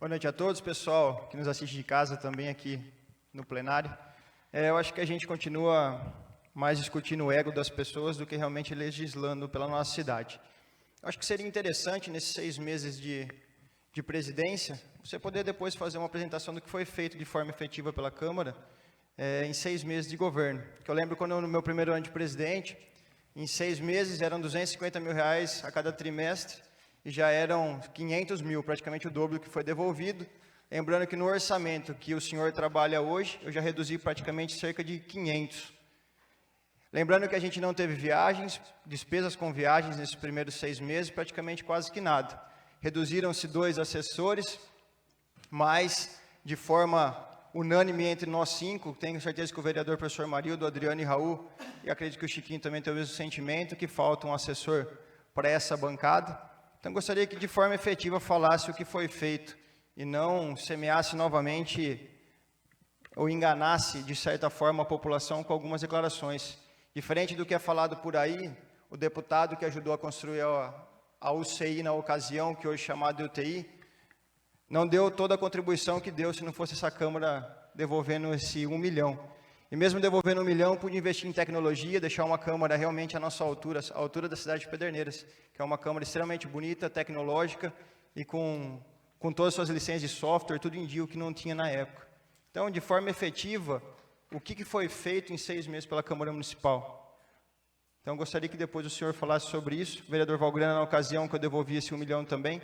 Boa noite a todos, pessoal que nos assiste de casa também aqui no plenário. Eu acho que a gente continua mais discutindo o ego das pessoas do que realmente legislando pela nossa cidade. Eu acho que seria interessante, nesses 6 meses de presidência, você poder depois fazer uma apresentação do que foi feito de forma efetiva pela Câmara em 6 meses de governo. Porque eu lembro quando no meu primeiro ano de presidente, em 6 meses eram R$250 mil a cada trimestre, e já eram 500 mil, praticamente o dobro do que foi devolvido. Lembrando que no orçamento que o senhor trabalha hoje, eu já reduzi praticamente cerca de 500. Lembrando que a gente não teve viagens, despesas com viagens nesses primeiros 6 meses, praticamente quase que nada. Reduziram-se 2 assessores, mas de forma unânime entre nós 5, tenho certeza que o vereador professor Marildo, Adriano e Raul, e acredito que o Chiquinho também tem o mesmo sentimento, que falta um assessor para essa bancada. Então, gostaria que de forma efetiva falasse o que foi feito e não semeasse novamente ou enganasse, de certa forma, a população com algumas declarações. Diferente do que é falado por aí, o deputado que ajudou a construir a UCI na ocasião, que hoje é chamada de UTI, não deu toda a contribuição que deu se não fosse essa Câmara devolvendo esse 1 milhão. E mesmo devolvendo 1 milhão, pude investir em tecnologia, deixar uma Câmara realmente à nossa altura, a altura da cidade de Pederneiras, que é uma Câmara extremamente bonita, tecnológica e com todas as suas licenças de software, tudo em dia, o que não tinha na época. Então, de forma efetiva, o que foi feito em 6 meses pela Câmara Municipal? Então, gostaria que depois o senhor falasse sobre isso. O vereador Valgrana, na ocasião que eu devolvi esse 1 milhão também,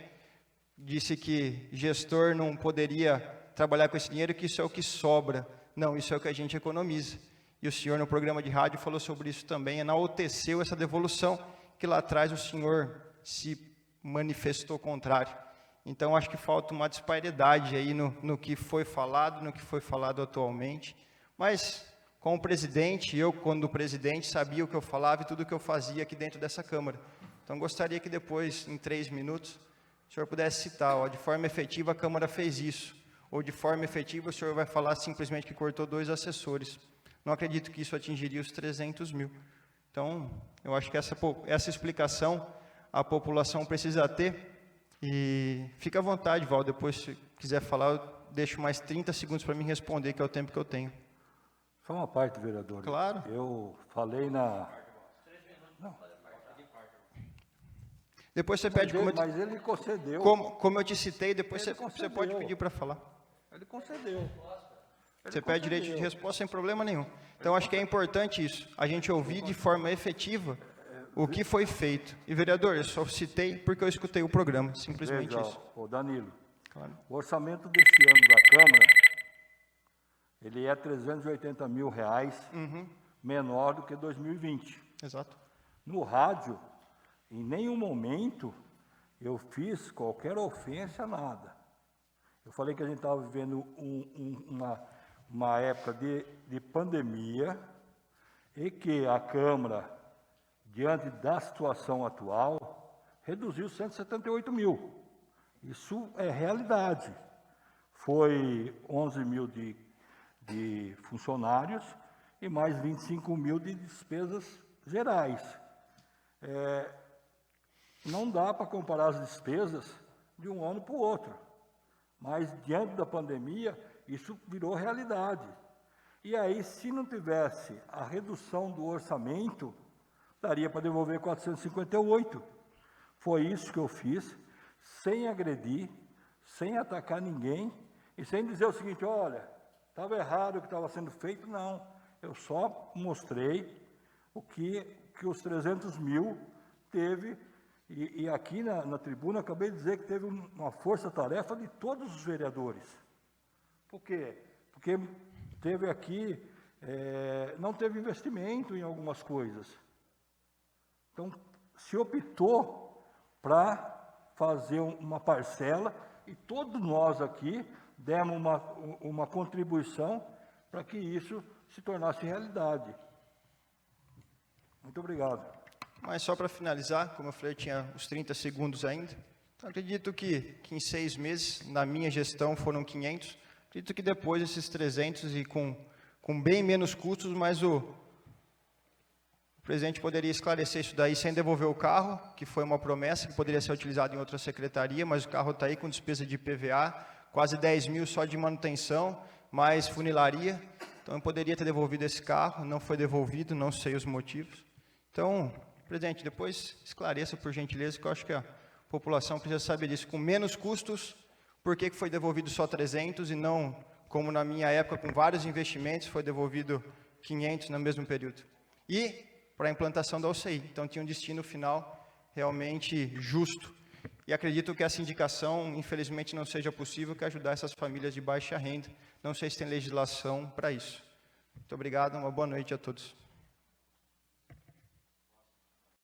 disse que gestor não poderia trabalhar com esse dinheiro, que isso é o que sobra. Não, isso é o que a gente economiza. E o senhor, no programa de rádio, falou sobre isso também, enalteceu essa devolução, que lá atrás o senhor se manifestou contrário. Então, acho que falta uma disparidade aí no que foi falado, no que foi falado atualmente. Mas, como presidente, eu, quando presidente, sabia o que eu falava e tudo o que eu fazia aqui dentro dessa Câmara. Então, gostaria que depois, em 3 minutos, o senhor pudesse citar, de forma efetiva a Câmara fez isso. Ou de forma efetiva o senhor vai falar simplesmente que cortou 2 assessores. Não acredito que isso atingiria os 300 mil. Então, eu acho que essa explicação a população precisa ter. E fica à vontade, Val, depois se quiser falar, eu deixo mais 30 segundos para me responder, que é o tempo que eu tenho. Só uma parte, vereador. Claro. Eu falei na... Depois você pede... Mas ele concedeu. Como eu te citei, depois você pode pedir para falar. Ele concedeu. Você pede direito de resposta sem problema nenhum. Então, acho que é importante isso, a gente ouvir de forma efetiva o que foi feito. E, vereador, eu só citei porque eu escutei o programa, simplesmente isso. Ô Danilo, claro. O orçamento desse ano da Câmara, ele é R$380 mil menor do que 2020. Exato. No rádio, em nenhum momento eu fiz qualquer ofensa a nada. Eu falei que a gente estava vivendo uma época de pandemia e que a Câmara, diante da situação atual, reduziu 178 mil. Isso é realidade. Foi 11 mil de funcionários e mais 25 mil de despesas gerais. Não dá para comparar as despesas de um ano para o outro. Mas, diante da pandemia, isso virou realidade. E aí, se não tivesse a redução do orçamento, daria para devolver 458. Foi isso que eu fiz, sem agredir, sem atacar ninguém, e sem dizer o seguinte, olha, estava errado o que estava sendo feito, não. Eu só mostrei o que os 300 mil teve. E aqui na tribuna, acabei de dizer que teve uma força-tarefa de todos os vereadores. Por quê? Porque teve aqui, não teve investimento em algumas coisas. Então, se optou para fazer uma parcela, e todos nós aqui demos uma contribuição para que isso se tornasse realidade. Muito obrigado. Mas só para finalizar, como eu falei, tinha os 30 segundos ainda. Então, acredito que em 6 meses, na minha gestão, foram 500. Acredito que depois esses 300 e com bem menos custos, mas o presidente poderia esclarecer isso daí sem devolver o carro, que foi uma promessa que poderia ser utilizado em outra secretaria, mas o carro está aí com despesa de IPVA, quase 10 mil só de manutenção, mais funilaria. Então, eu poderia ter devolvido esse carro, não foi devolvido, não sei os motivos. Então, presidente, depois esclareça, por gentileza, que eu acho que a população precisa saber disso. Com menos custos, por que foi devolvido só 300 e não, como na minha época, com vários investimentos, foi devolvido 500 no mesmo período? E para a implantação da UCI. Então, tinha um destino final realmente justo. E acredito que essa indicação, infelizmente, não seja possível, que ajudar essas famílias de baixa renda. Não sei se tem legislação para isso. Muito obrigado, uma boa noite a todos.